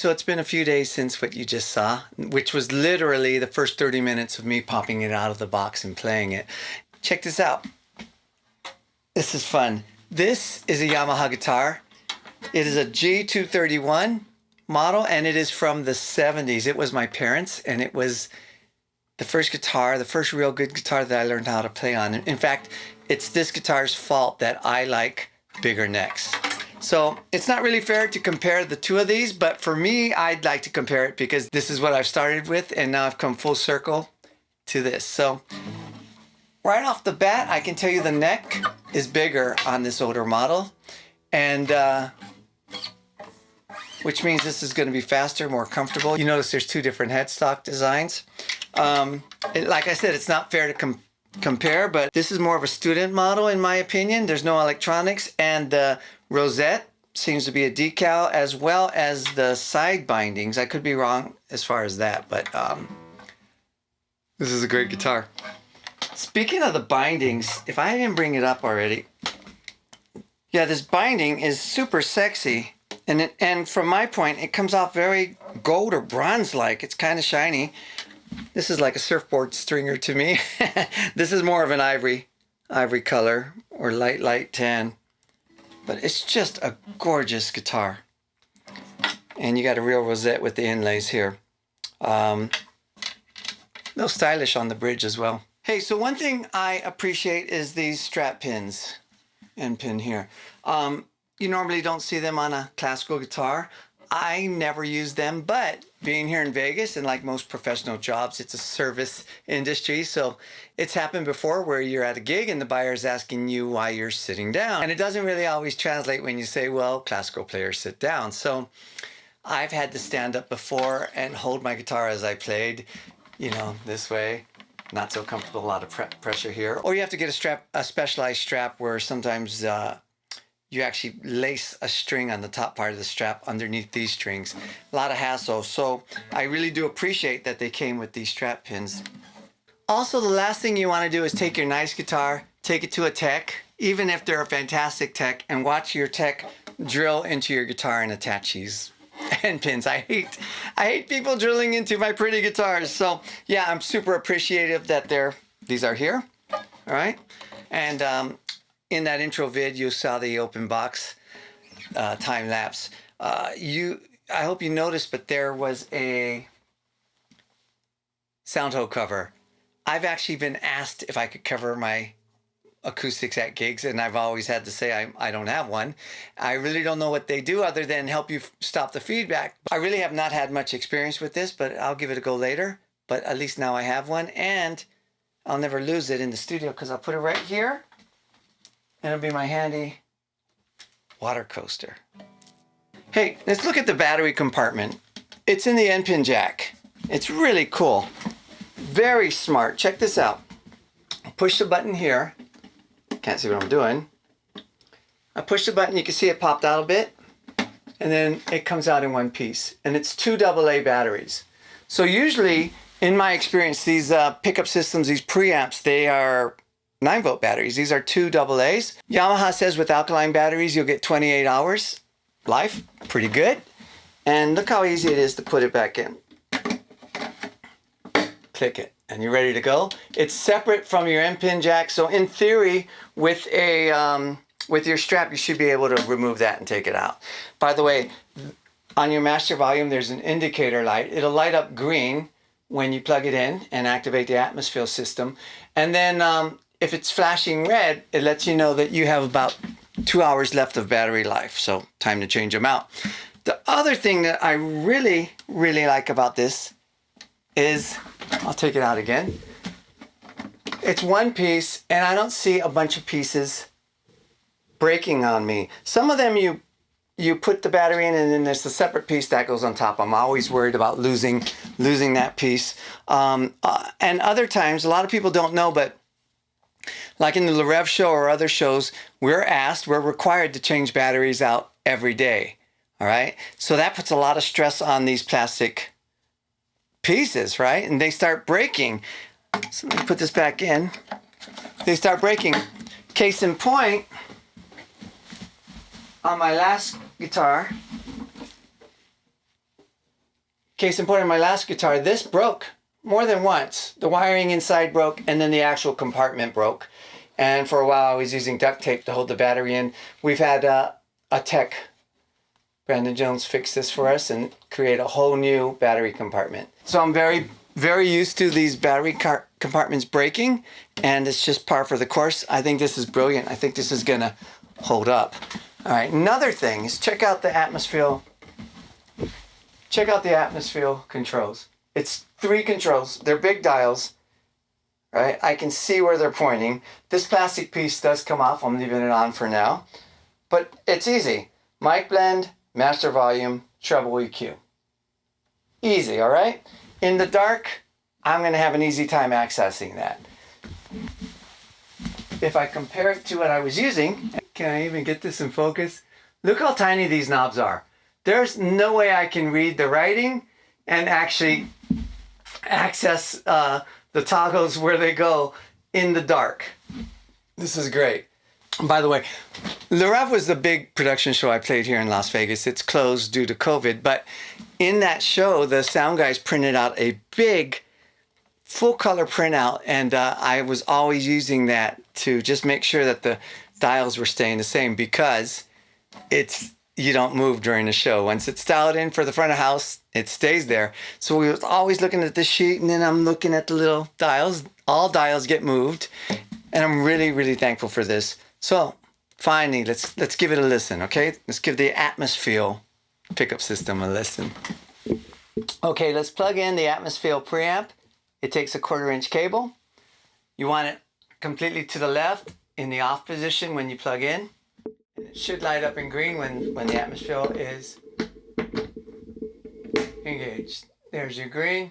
so it's been a few days since what you just saw, which was literally the first 30 minutes of me popping it out of the box and playing it. Check this out. This is fun. This is a Yamaha guitar. It is a G231 model, and it is from the 70s. It was my parents', and it was the first guitar, the first real good guitar that I learned how to play on. In fact, it's this guitar's fault that I like bigger necks. So it's not really fair to compare the two of these, but for me, I'd like to compare it because this is what I've started with, and now I've come full circle to this. So right off the bat, I can tell you the neck is bigger on this older model, and which means this is going to be faster, more comfortable. You notice there's two different headstock designs. Like I said, it's not fair to compare, but this is more of a student model in my opinion. There's no electronics, and the rosette seems to be a decal, as well as the side bindings. I could be wrong as far as that, but this is a great guitar. Speaking of the bindings, if I didn't bring it up already, yeah, this binding is super sexy, and from my point, it comes off very gold or bronze-like. It's kind of shiny. This is like a surfboard stringer to me. This is more of an ivory color, or light tan. But it's just a gorgeous guitar. And you got a real rosette with the inlays here. A little stylish on the bridge as well. Hey, so one thing I appreciate is these strap pins. End pin here. You normally don't see them on a classical guitar. I never use them, but being here in Vegas, and like most professional jobs, it's a service industry. So it's happened before where you're at a gig and the buyer is asking you why you're sitting down. And it doesn't really always translate when you say, well, classical players sit down. So I've had to stand up before and hold my guitar as I played, you know, this way. Not so comfortable, a lot of pressure here. Or you have to get a specialized strap where sometimes you actually lace a string on the top part of the strap underneath these strings. A lot of hassle. So I really do appreciate that they came with these strap pins. Also, the last thing you want to do is take your nice guitar, take it to a tech, even if they're a fantastic tech, and watch your tech drill into your guitar and attach these end pins. I hate people drilling into my pretty guitars. So yeah, I'm super appreciative that these are here. All right. And in that intro vid, you saw the open box time lapse. I hope you noticed, but there was a Soundhole cover. I've actually been asked if I could cover my acoustics at gigs, and I've always had to say I don't have one. I really don't know what they do other than help you stop the feedback. I really have not had much experience with this, but I'll give it a go later. But at least now I have one, and I'll never lose it in the studio because I'll put it right here. And it'll be my handy water coaster. Hey, let's look at the battery compartment. It's in the end pin jack. It's really cool. Very smart. Check this out. Push the button here. Can't see what I'm doing. I push the button, you can see it popped out a bit. And then it comes out in one piece. And it's 2 AA batteries. So usually, in my experience, these pickup systems, these preamps, they are 9-volt batteries. These are 2 AA's. Yamaha says with alkaline batteries, you'll get 28 hours life. Pretty good. And look how easy it is to put it back in. Click it, and you're ready to go. It's separate from your end pin jack. So in theory, with your strap, you should be able to remove that and take it out. By the way, on your master volume, there's an indicator light. It'll light up green when you plug it in and activate the Atmosfeel system. And then if it's flashing red, it lets you know that you have about 2 hours left of battery life. So time to change them out. The other thing that I really, really like about this is, I'll take it out again. It's one piece, and I don't see a bunch of pieces breaking on me. Some of them you put the battery in, and then there's a separate piece that goes on top. I'm always worried about losing that piece. And other times, a lot of people don't know, but like in the Rev show or other shows, we're required to change batteries out every day. All right. So that puts a lot of stress on these plastic pieces, right? And they start breaking. So let me put this back in. They start breaking. Case in point, on my last guitar, Case in point, in my last guitar, this broke more than once. The wiring inside broke, and then the actual compartment broke. And for a while I was using duct tape to hold the battery in. We've had a tech, Brandon Jones, fix this for us and create a whole new battery compartment. So I'm very used to these battery compartments breaking, and it's just par for the course. I think this is brilliant. I think this is gonna hold up. All right, another thing is check out the Atmosfeel controls. It's 3 controls. They're big dials, right? I can see where they're pointing. This plastic piece does come off. I'm leaving it on for now. But it's easy. Mic blend, master volume, treble EQ. Easy, all right? In the dark, I'm going to have an easy time accessing that. If I compare it to what I was using, can I even get this in focus? Look how tiny these knobs are. There's no way I can read the writing and actually access the toggles where they go in the dark. This is great. By the way, Le Rev was the big production show I played here in Las Vegas. It's closed due to COVID, but in that show, the sound guys printed out a big full color printout, and I was always using that to just make sure that the dials were staying the same, because you don't move during the show. Once it's dialed in for the front of house, it stays there. So we was always looking at this sheet, and then I'm looking at the little dials. All dials get moved, and I'm really thankful for this. So finally, let's give it a listen, okay? Let's give the Atmosfeel pickup system a listen. Okay, let's plug in the Atmosfeel preamp. It takes a 1/4-inch cable. You want it completely to the left in the off position when you plug in. And it should light up in green when the Atmosfeel is engaged. There's your green,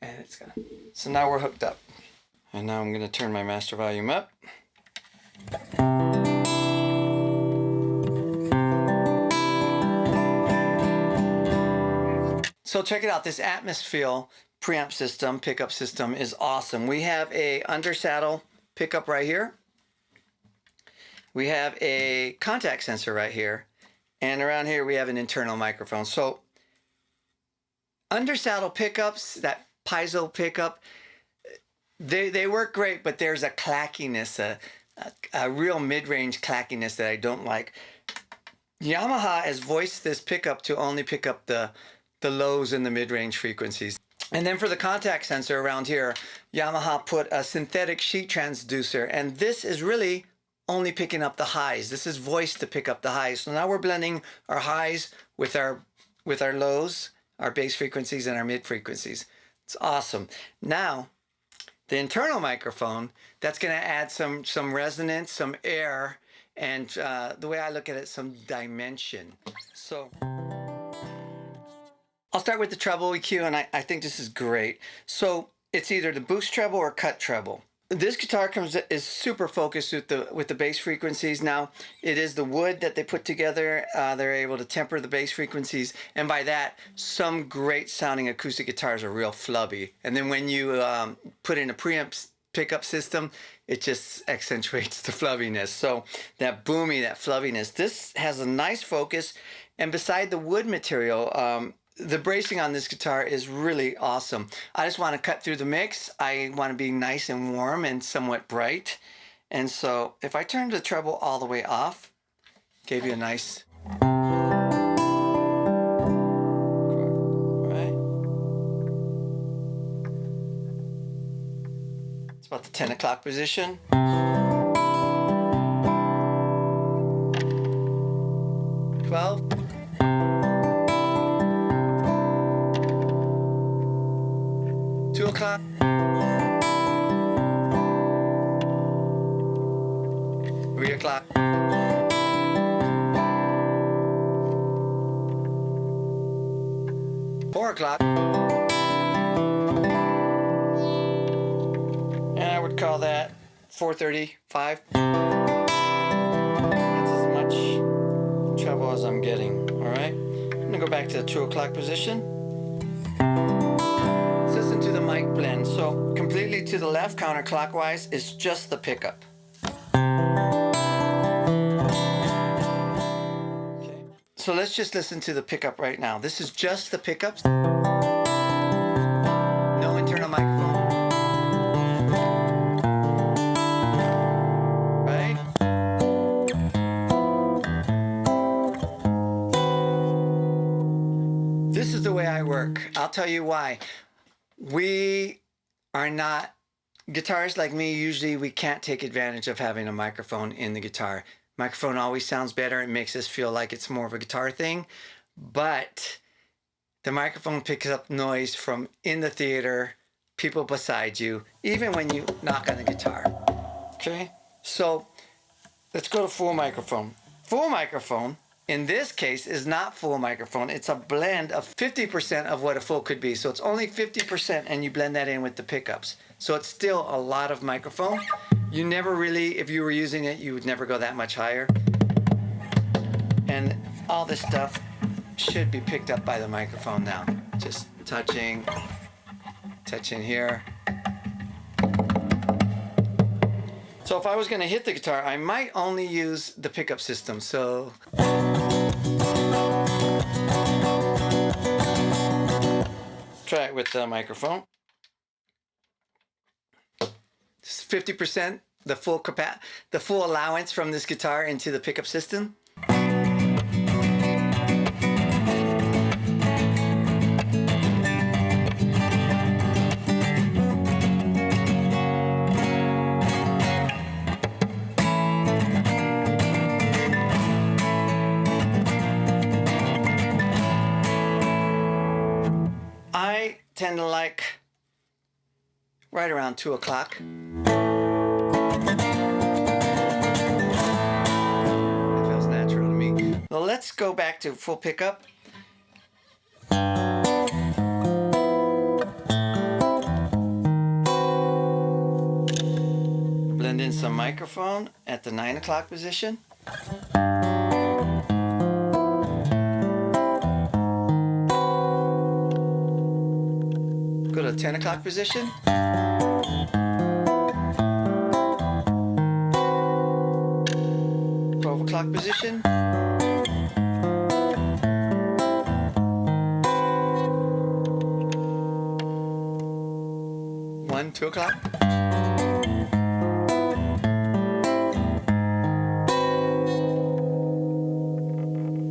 and it's gone. So now we're hooked up. And now I'm going to turn my master volume up. So check it out. This Atmosfeel preamp system, pickup system, is awesome. We have a undersaddle pickup right here. We have a contact sensor right here. And around here we have an internal microphone. So undersaddle pickups, that piezo pickup, they work great, but there's a clackiness, a real mid-range clackiness that I don't like. Yamaha has voiced this pickup to only pick up the lows and the mid-range frequencies. And then for the contact sensor around here, Yamaha put a synthetic sheet transducer, and this is really only picking up the highs. This is voiced to pick up the highs. So now we're blending our highs with our lows, our bass frequencies and our mid frequencies. It's awesome. Now, the internal microphone, that's going to add some resonance, some air, and the way I look at it, some dimension. So I'll start with the treble EQ, and I think this is great. So it's either the boost treble or cut treble. This guitar is super focused with the bass frequencies. Now, it is the wood that they put together. They're able to temper the bass frequencies, and by that, some great sounding acoustic guitars are real flubby. And then when you put in a preamp pickup system, it just accentuates the flubbiness. So that boomy, that flubbiness, this has a nice focus. And beside the wood material, the bracing on this guitar is really awesome. I just want to cut through the mix. I want to be nice and warm and somewhat bright. And so if I turn the treble all the way off, gave you a nice... Right. It's about the 10 o'clock position. 12. 2 o'clock. 3 o'clock. 4 o'clock. And I would call that 4:35. That's as much treble as I'm getting. All right. I'm gonna go back to the 2 o'clock position. Listen to the mic blend. So completely to the left, counterclockwise, is just the pickup. Okay. So let's just listen to the pickup right now. This is just the pickups. No internal microphone. Right? This is the way I work. I'll tell you why. We are not, guitarists like me, usually we can't take advantage of having a microphone in the guitar. Microphone always sounds better. It makes us feel like it's more of a guitar thing. But the microphone picks up noise from in the theater, people beside you, even when you knock on the guitar. Okay? So let's go to full microphone. Full microphone, in this case, is not full microphone. It's a blend of 50% of what a full could be. So it's only 50% and you blend that in with the pickups. So it's still a lot of microphone. You never really, if you were using it, you would never go that much higher. And all this stuff should be picked up by the microphone now. Just touching here. So if I was going to hit the guitar, I might only use the pickup system. So try it with the microphone. 50%, the full allowance from this guitar into the pickup system. I tend to like right around 2 o'clock. Well, let's go back to full pickup. Blend in some microphone at the 9 o'clock position. Go to 10 o'clock position. 12 o'clock position. 2 o'clock.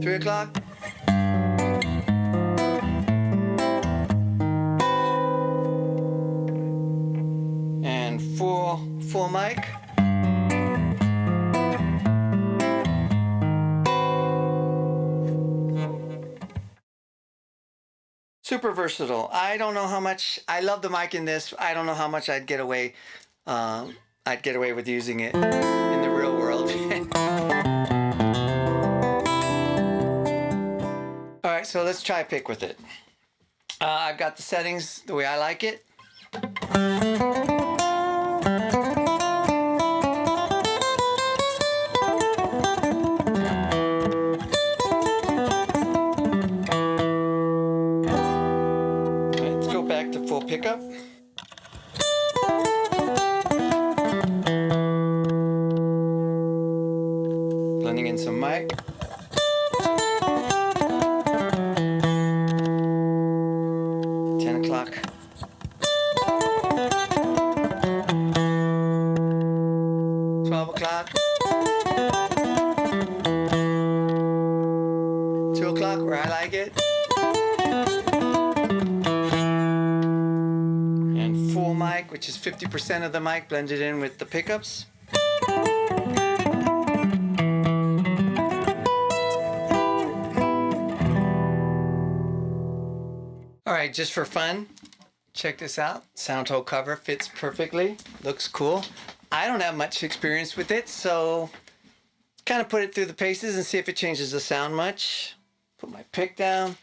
3 o'clock. And full mic. Super versatile. I don't know how much, I love the mic in this. I don't know how much I'd get away with using it in the real world. All right, so let's try a pick with it. I've got the settings the way I like it. Full pickup. Blending in some mic. O'clock. 12 o'clock. 2 o'clock where I like it. Mic, which is 50% of the mic blended in with the pickups. All right, just for fun, check this out. Soundhole cover fits perfectly, looks cool. I don't have much experience with it, so kind of put it through the paces and see if it changes the sound much. Put my pick down.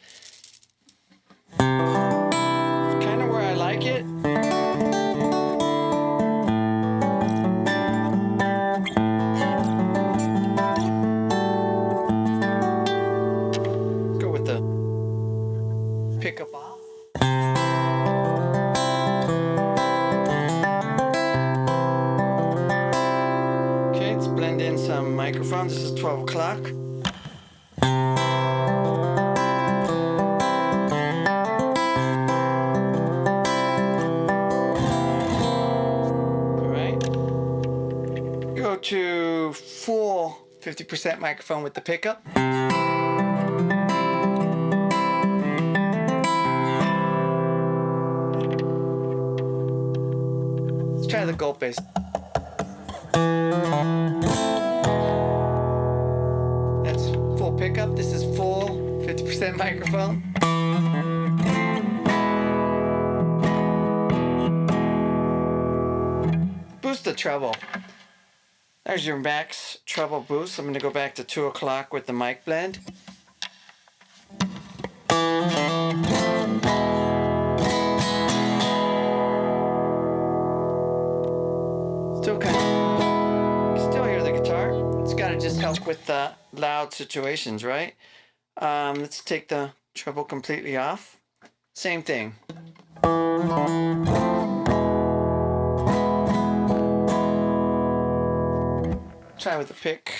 It's kind of where I like it. Pickup off. Okay, let's blend in some microphones. This is 12 o'clock. 50% microphone with the pickup. Let's try the Golpes. That's full pickup. This is full 50% microphone. Boost the treble. There's your max treble boost. I'm going to go back to 2 o'clock with the mic blend. Still hear the guitar. It's got to just help with the loud situations, right? Let's take the treble completely off. Same thing. Try with the pick.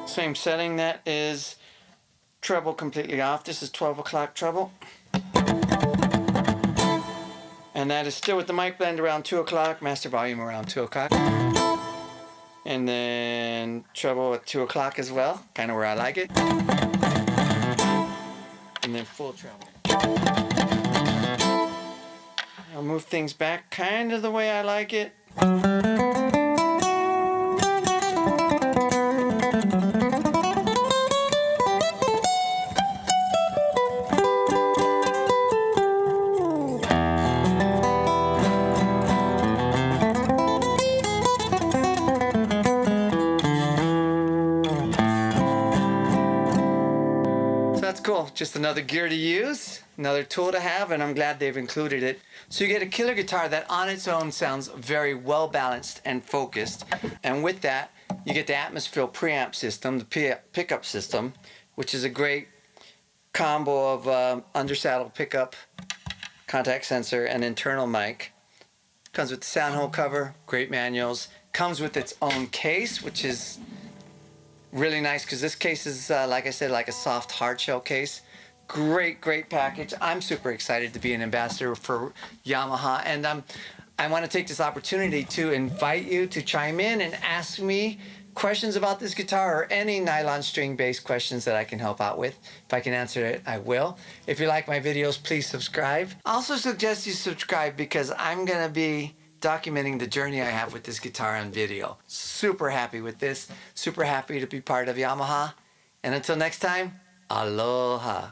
Same setting. That is treble completely off. This is 12 o'clock treble. And that is still with the mic blend around 2 o'clock, master volume around 2 o'clock. And then treble at 2 o'clock as well, kind of where I like it. And then full treble. I'll move things back kind of the way I like it. That's cool. Just another gear to use, another tool to have, and I'm glad they've included it. So you get a killer guitar that on its own sounds very well balanced and focused. And with that, you get the Atmosfeel preamp system, the pickup system, which is a great combo of undersaddle pickup, contact sensor, and internal mic. Comes with the Soundhole cover, great manuals. Comes with its own case, which is really nice because this case is, like I said, like a soft hard shell case. Great package. I'm super excited to be an ambassador for Yamaha, and I want to take this opportunity to invite you to chime in and ask me questions about this guitar or any nylon string based questions that I can help out with. If I can answer it, I will. If you like my videos, please subscribe. I also suggest you subscribe because I'm gonna be documenting the journey I have with this guitar on video. Super happy with this. Super happy to be part of Yamaha. And until next time, aloha.